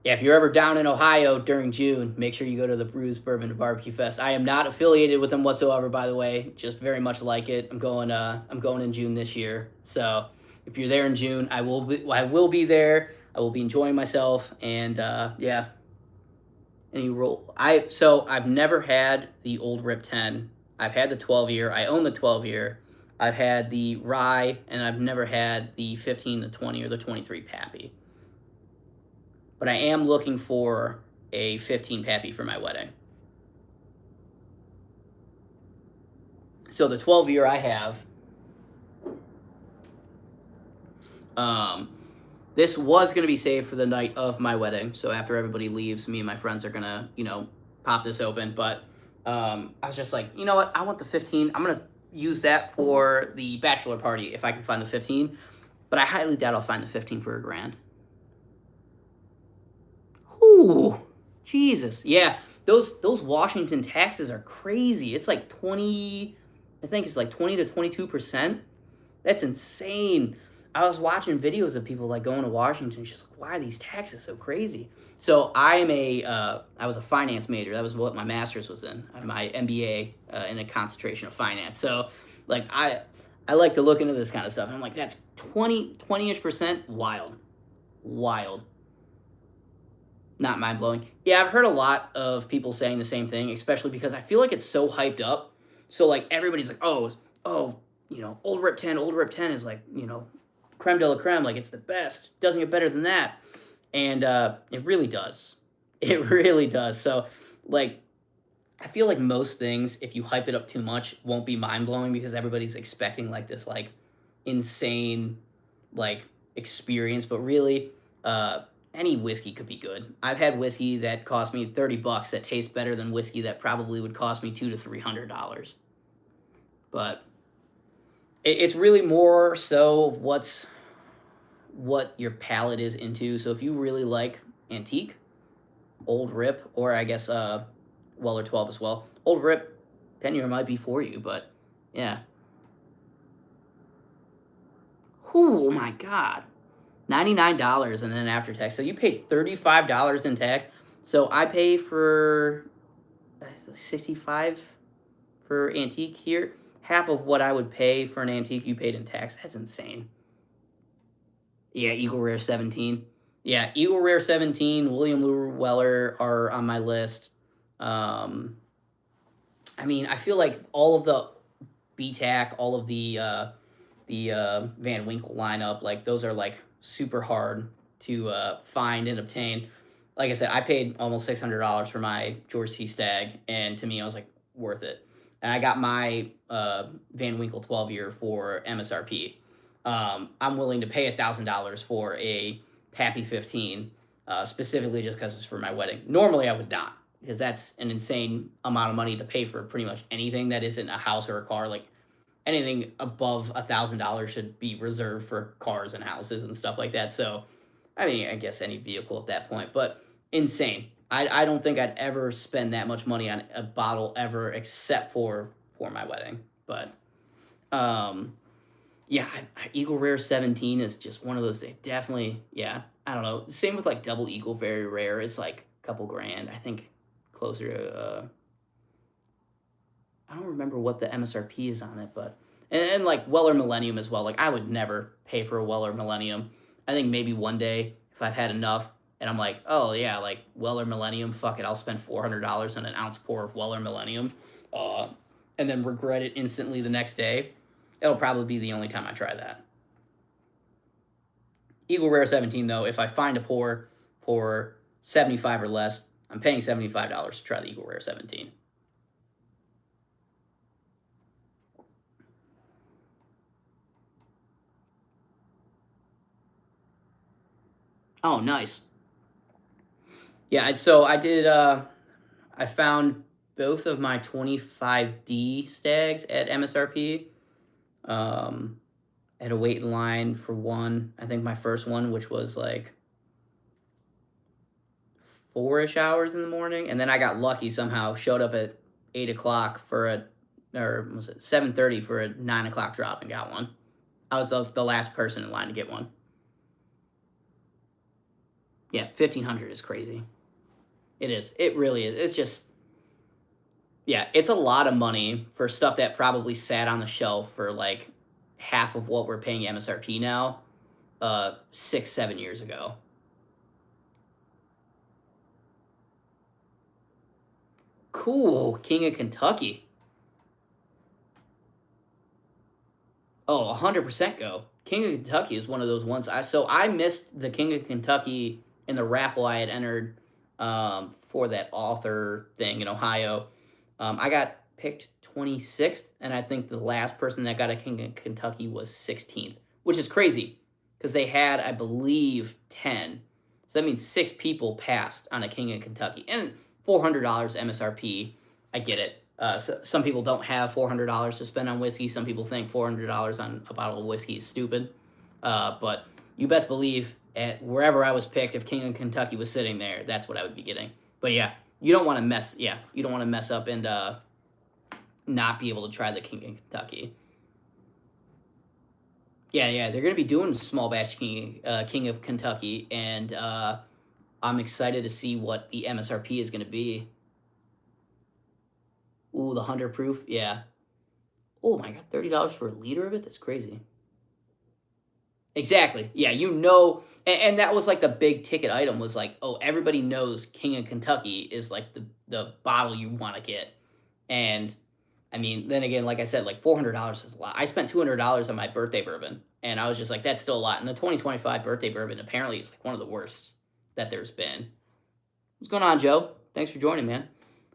if you're ever down in Ohio during June, make sure you go to the Brews Bourbon and Barbecue Fest. I am not affiliated with them whatsoever, by the way. Just very much like it. I'm going in June this year. So if you're there in June, I will be there. I will be enjoying myself, and yeah. I've never had the Old Rip 10. I've had the 12-year. I own the 12-year. I've had the rye, and I've never had the 15, the 20, or the 23 Pappy. But I am looking for a 15 Pappy for my wedding. So the 12-year I have, this was going to be saved for the night of my wedding. So after everybody leaves, me and my friends are going to, pop this open. But I was just like, you know what? I want the 15. I'm going to use that for the bachelor party if I can find the 15. But I highly doubt I'll find the 15 for $1,000. Ooh, Jesus. Yeah, those Washington taxes are crazy. It's like 20, I think it's like 20 to 22%. That's insane. I was watching videos of people going to Washington. It's just like, why are these taxes so crazy? So I was a finance major. That was what my master's was in. I have my MBA in a concentration of finance. So I like to look into this kind of stuff. And I'm like, that's 20-ish percent. Wild. Wild. Not mind blowing. Yeah, I've heard a lot of people saying the same thing, especially because I feel like it's so hyped up. So like everybody's like, oh, old Rip 10 is like, creme de la creme, like it's the best. Doesn't get better than that. And it really does. It really does. So like I feel like most things, if you hype it up too much, won't be mind blowing because everybody's expecting like this like insane like experience. But really, any whiskey could be good. I've had whiskey that cost me $30 that tastes better than whiskey that probably would cost me $200 to $300. But it's really more so what your palate is into. So if you really like antique, Old Rip, or I guess Weller 12 as well. Old Rip 10 year might be for you, but yeah. Oh my god. $99 and then after tax. So you paid $35 in tax. So I pay for 65 for antique here. Half of what I would pay for an antique you paid in tax. That's insane. Yeah, Eagle Rare 17. Yeah, Eagle Rare 17, William Lou Weller are on my list. Um, I mean, I feel like all of the BTAC, all of the Van Winkle lineup, like those are like super hard to find and obtain. Like I said, I paid almost $600 for my George C. Stagg, and to me, I was like, worth it. And I got my Van Winkle 12 year for MSRP. I'm willing to pay $1,000 for a Pappy 15, specifically just because it's for my wedding. Normally, I would not, because that's an insane amount of money to pay for pretty much anything that isn't a house or a car. Like anything above $1,000 should be reserved for cars and houses and stuff like that. So, I mean, I guess any vehicle at that point, but insane. I don't think I'd ever spend that much money on a bottle ever, except for my wedding. But um, yeah, Eagle Rare 17 is just one of those. They definitely, yeah. I don't know. Same with like Double Eagle Very Rare. It's like a couple grand. I think closer to I don't remember what the MSRP is on it, but and like Weller Millennium as well. Like I would never pay for a Weller Millennium. I think maybe one day if I've had enough and I'm like, oh yeah, like Weller Millennium, fuck it, I'll spend $400 on an ounce pour of Weller Millennium, uh, and then regret it instantly the next day. It'll probably be the only time I try that. Eagle Rare 17 though, if I find a pour for 75 or less, I'm paying $75 to try the Eagle Rare 17. Oh, nice. Yeah, so I did. I found both of my 25D stags at MSRP. Um, I had to wait in line for one. I think my first one, which was like 4-ish hours in the morning, and then I got lucky somehow. Showed up at 8 o'clock for or was it 7:30 for a 9 o'clock drop and got one. I was the last person in line to get one. Yeah, 1,500 is crazy. It is. It really is. It's just yeah, it's a lot of money for stuff that probably sat on the shelf for like half of what we're paying MSRP now, 6, 7 years ago. Cool, King of Kentucky. Oh, 100% go. King of Kentucky is one of those ones. I missed the King of Kentucky in the raffle I had entered for that author thing in Ohio. I got picked 26th, and I think the last person that got a King of Kentucky was 16th, which is crazy because they had, I believe, 10. So that means 6 people passed on a King of Kentucky. And $400 MSRP, I get it. So some people don't have $400 to spend on whiskey. Some people think $400 on a bottle of whiskey is stupid. But you best believe at wherever I was picked, if King of Kentucky was sitting there, that's what I would be getting. But yeah, you don't want to mess. Yeah, you don't want to mess up and not be able to try the King of Kentucky. Yeah, yeah, they're gonna be doing small batch King of Kentucky, and I'm excited to see what the MSRP is gonna be. Ooh, the 100 proof. Yeah, Oh my god, $30 for a liter of it? That's crazy. Exactly. Yeah, you know, and that was like the big ticket item was like, oh, everybody knows King of Kentucky is like the bottle you want to get. And I mean, then again, like I said, like $400 is a lot. I spent $200 on my birthday bourbon, and I was just like, that's still a lot. And the 2025 birthday bourbon apparently is like one of the worst that there's been. What's going on, Joe? Thanks for joining, man.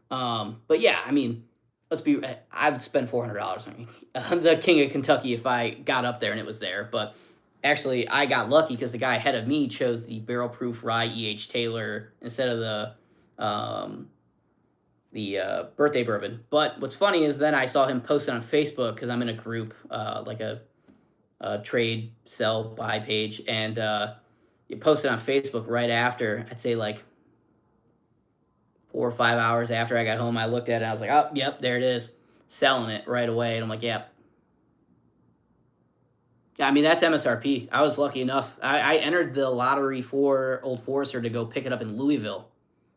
But yeah, I mean, I would spend $400 on the King of Kentucky if I got up there and it was there. But actually, I got lucky because the guy ahead of me chose the barrel proof rye E.H. Taylor instead of the birthday bourbon. But what's funny is then I saw him post it on Facebook because I'm in a group, like a trade sell buy page, and you posted on Facebook right after. I'd say like 4 or 5 hours after I got home, I looked at it and I was like, oh, yep, there it is. Selling it right away. And I'm like, yep. Yeah, I mean, that's MSRP. I was lucky enough. I entered the lottery for Old Forester to go pick it up in Louisville.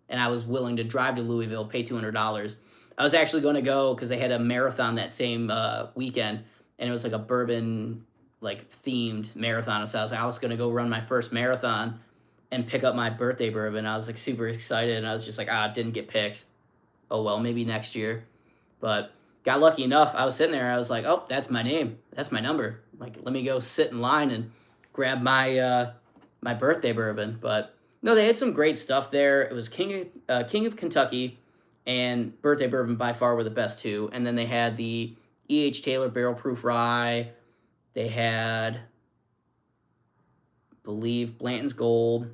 And I was willing to drive to Louisville, pay $200. I was actually going to go because they had a marathon that same weekend. And it was like a bourbon, like themed marathon. So I was going to go run my first marathon and pick up my birthday bourbon. I was like super excited, and I was just like, it didn't get picked. Oh well, maybe next year. But got lucky enough. I was sitting there. I was like, oh, that's my name. That's my number. Like, let me go sit in line and grab my my birthday bourbon. But no, they had some great stuff there. It was King of Kentucky and birthday bourbon by far were the best two. And then they had the E.H. Taylor barrel proof rye. They had, I believe, Blanton's Gold.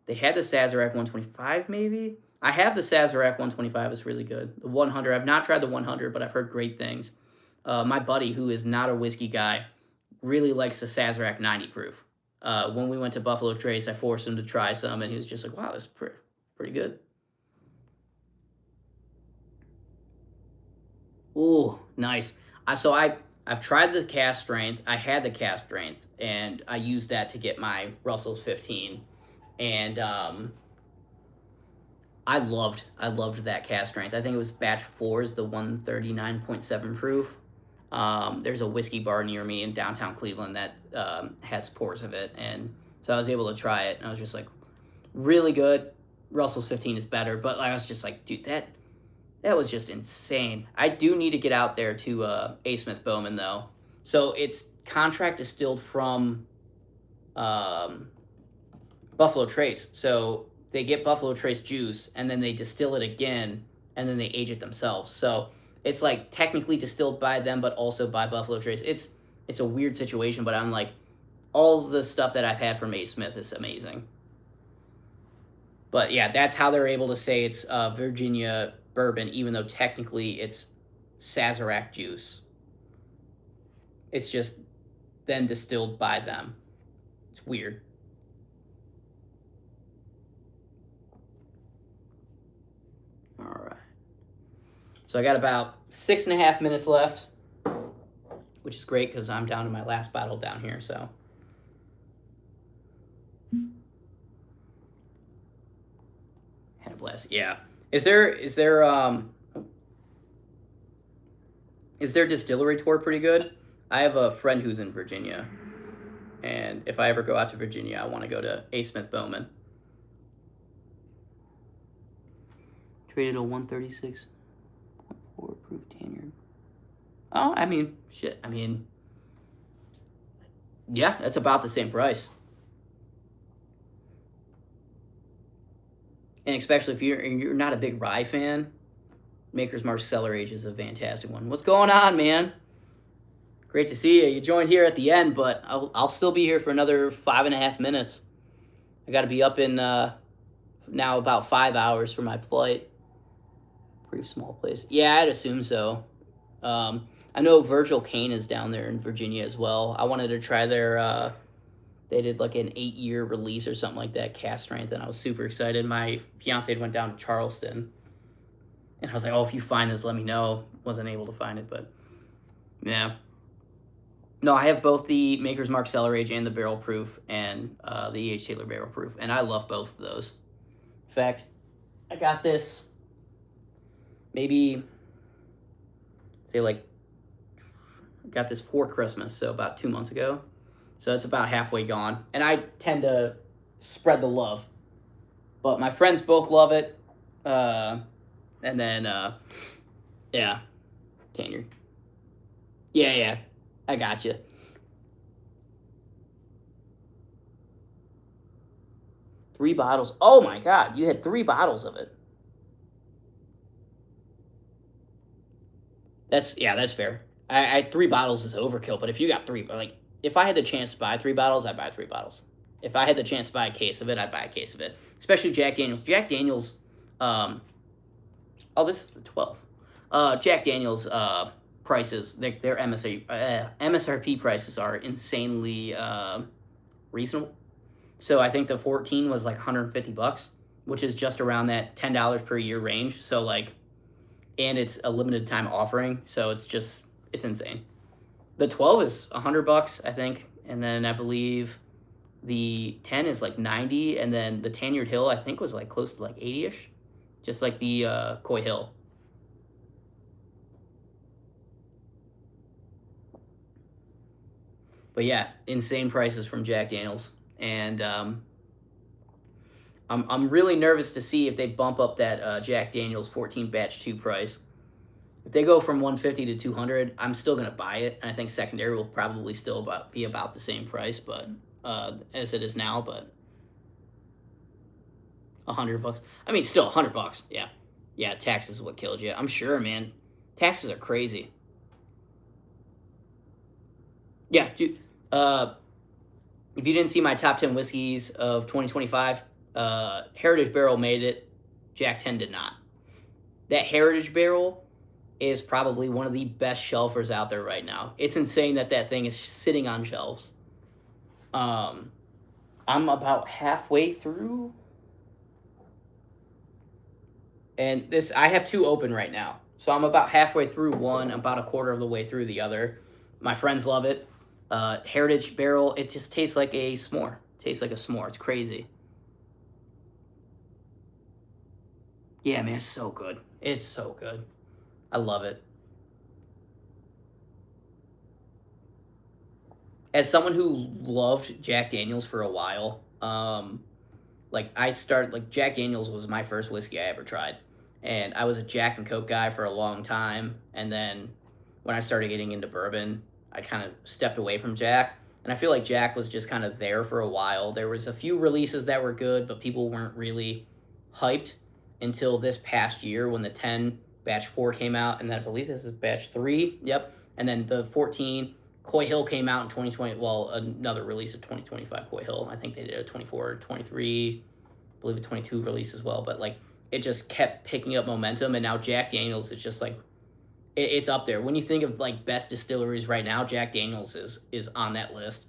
They had the Sazerac 125, maybe. I have the Sazerac 125. It's really good. The 100, I've not tried the 100, but I've heard great things. My buddy, who is not a whiskey guy, really likes the Sazerac 90 proof. When we went to Buffalo Trace, I forced him to try some, and he was just like, wow, this is pretty good. Ooh, nice. I've tried the cast strength. I had the cast strength, and I used that to get my Russell's 15. And I loved that cast strength. I think it was batch 4 is the 139.7 proof. There's a whiskey bar near me in downtown Cleveland that has pours of it, and so I was able to try it, and I was just like, really good. Russell's 15 is better, but I was just like, dude, that was just insane. I do need to get out there to A. Smith Bowman though. So it's contract distilled from Buffalo Trace. So they get Buffalo Trace juice and then they distill it again and then they age it themselves. So it's like technically distilled by them, but also by Buffalo Trace. It's a weird situation, but I'm like, all of the stuff that I've had from A. Smith is amazing. But yeah, that's how they're able to say it's Virginia bourbon, even though technically it's Sazerac juice. It's just then distilled by them. It's weird. All right. So I got about 6.5 minutes left, which is great because I'm down to my last bottle down here. So. Had a blast. Yeah. Is there distillery tour pretty good? I have a friend who's in Virginia, and if I ever go out to Virginia, I want to go to A. Smith Bowman. Traded a 136.4 proof Tanyard. Oh, I mean, shit. I mean, yeah, that's about the same price. And especially if you're not a big rye fan, Maker's Mark Cellar Age is a fantastic one. What's going on, man? Great to see you. You joined here at the end, but I'll still be here for another 5.5 minutes. I got to be up in now about 5 hours for my flight. Pretty small place. Yeah, I'd assume so. I know Virgil Kane is down there in Virginia as well. I wanted to try their. They did like an 8-year release or something like that, cast strength, and I was super excited. My fiance went down to Charleston, and I was like, oh, if you find this, let me know. Wasn't able to find it, but yeah. No, I have both the Maker's Mark Cellar Age and the Barrel Proof and the E.H. Taylor Barrel Proof, and I love both of those. In fact, I got this maybe say like got this for Christmas, so about 2 months ago. So it's about halfway gone, and I tend to spread the love. But my friends both love it, and then yeah, Tanyard. Yeah, yeah, I got you. 3 bottles. Oh my God, you had 3 bottles of it. That's fair. 3 bottles is overkill, but if you got three, like if I had the chance to buy 3 bottles, I'd buy 3 bottles. If I had the chance to buy a case of it, I'd buy a case of it. Especially Jack Daniels. Jack Daniels. Um, oh, this is the 12th. Jack Daniels prices, their MSRP prices are insanely reasonable. So I think the 14 was like 150 bucks, which is just around that $10 per year range. So like, and it's a limited time offering, so it's insane. The 12 is 100 bucks, I think, and then I believe the 10 is like 90, and then the Tanyard Hill I think was like close to like 80ish, just like the Coy Hill. But yeah, insane prices from Jack Daniels, and I'm really nervous to see if they bump up that Jack Daniels 14 Batch 2 price. If they go from 150 to 200, I'm still gonna buy it, and I think secondary will probably still be about the same price, but as it is now. But 100 bucks. I mean, still 100 bucks. Yeah, yeah. Taxes is what killed you. I'm sure, man. Taxes are crazy. Yeah, dude. If you didn't see my top 10 whiskeys of 2025, Heritage Barrel made it. Jack 10 did not. That Heritage Barrel is probably one of the best shelfers out there right now. It's insane that that thing is sitting on shelves. Um, I'm about halfway through, and this I have two open right now. So I'm about halfway through one, about a quarter of the way through the other. My friends love it. Heritage Barrel, it just tastes like a s'more. Tastes like a s'more. It's crazy. Yeah, man, it's so good. It's so good. I love it. As someone who loved Jack Daniels for a while, like I started like Jack Daniels was my first whiskey I ever tried, and I was a Jack and Coke guy for a long time, and then when I started getting into bourbon, I kind of stepped away from Jack, and I feel like Jack was just kind of there for a while. There was a few releases that were good, but people weren't really hyped until this past year when the 10 batch 4 came out, and then I believe this is batch 3. Yep. And then the 14 Coy Hill came out in 2020. Well, another release of 2025 Coy Hill. I think they did a 24, 23, I believe a 22 release as well. But like it just kept picking up momentum, and now Jack Daniels is just like it's up there. When you think of like best distilleries right now, Jack Daniels is on that list.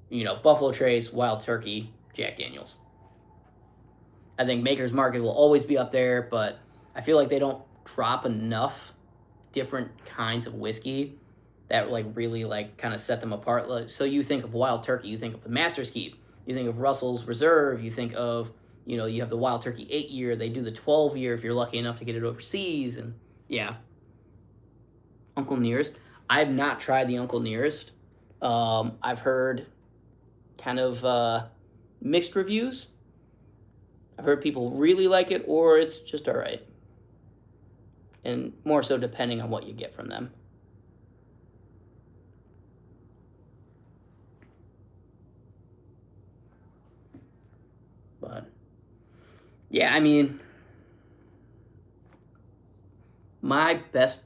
You know, Buffalo Trace, Wild Turkey, Jack Daniels. I think Maker's Market will always be up there, but I feel like they don't drop enough different kinds of whiskey that like really like kind of set them apart. Like, so you think of Wild Turkey, you think of the Master's Keep, you think of Russell's Reserve, you think of, you know, you have the Wild Turkey 8-year, they do the 12-year if you're lucky enough to get it overseas, and yeah. Uncle Nearest. I have not tried the Uncle Nearest. I've heard kind of mixed reviews. I've heard people really like it, or it's just all right. And more so depending on what you get from them. But, yeah, I mean, my best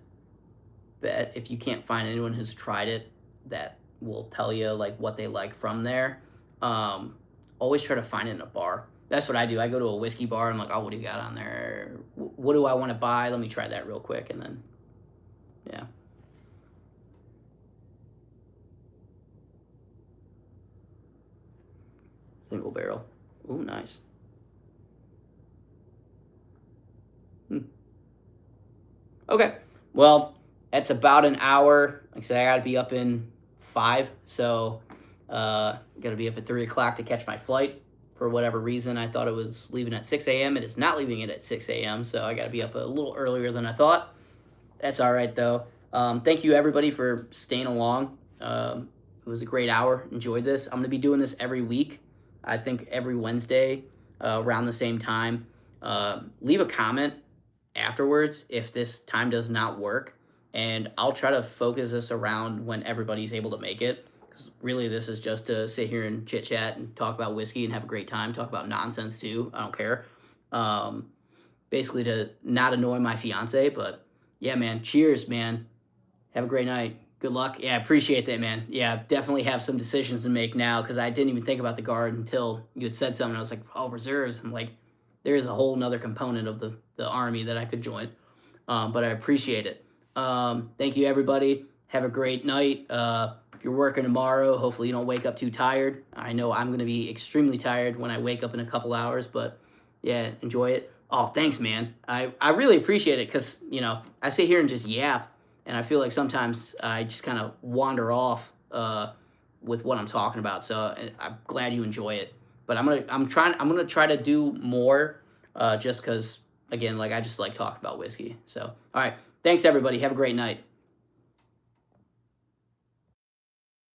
bet, if you can't find anyone who's tried it that will tell you, like, what they like from there, always try to find it in a bar. That's what I do. I go to a whiskey bar. I'm like, oh, what do you got on there? What do I want to buy? Let me try that real quick. And then, yeah. Single barrel. Ooh, nice. Okay. Well, that's about an hour. Like I said, I got to be up in 5. So, got to be up at 3 o'clock to catch my flight. For whatever reason, I thought it was leaving at 6 a.m. It is not leaving it at 6 a.m., so I got to be up a little earlier than I thought. That's all right, though. Thank you everybody for staying along. It was a great hour. Enjoyed this. I'm gonna be doing this every week. I think every Wednesday around the same time. Leave a comment afterwards if this time does not work, and I'll try to focus this around when everybody's able to make it. Because really, this is just to sit here and chit chat and talk about whiskey and have a great time. Talk about nonsense too. I don't care. Um, Basically to not annoy my fiance, but yeah, man. Cheers, man. Have a great night. Good luck. Yeah, I appreciate that, man. Yeah, definitely have some decisions to make now because I didn't even think about the guard until you had said something. I was like, oh, reserves. I'm like, there is a whole nother component of the army that I could join. But I appreciate it. Thank you, everybody. Have a great night. If you're working tomorrow, hopefully you don't wake up too tired. I know I'm going to be extremely tired when I wake up in a couple hours, but yeah, enjoy it. Oh, thanks, man. I really appreciate it because, I sit here and just yap, and I feel like sometimes I just kind of wander off with what I'm talking about. So I'm glad you enjoy it. But I'm gonna try to do more, just because again, like I just like talking about whiskey. So all right, thanks everybody. Have a great night.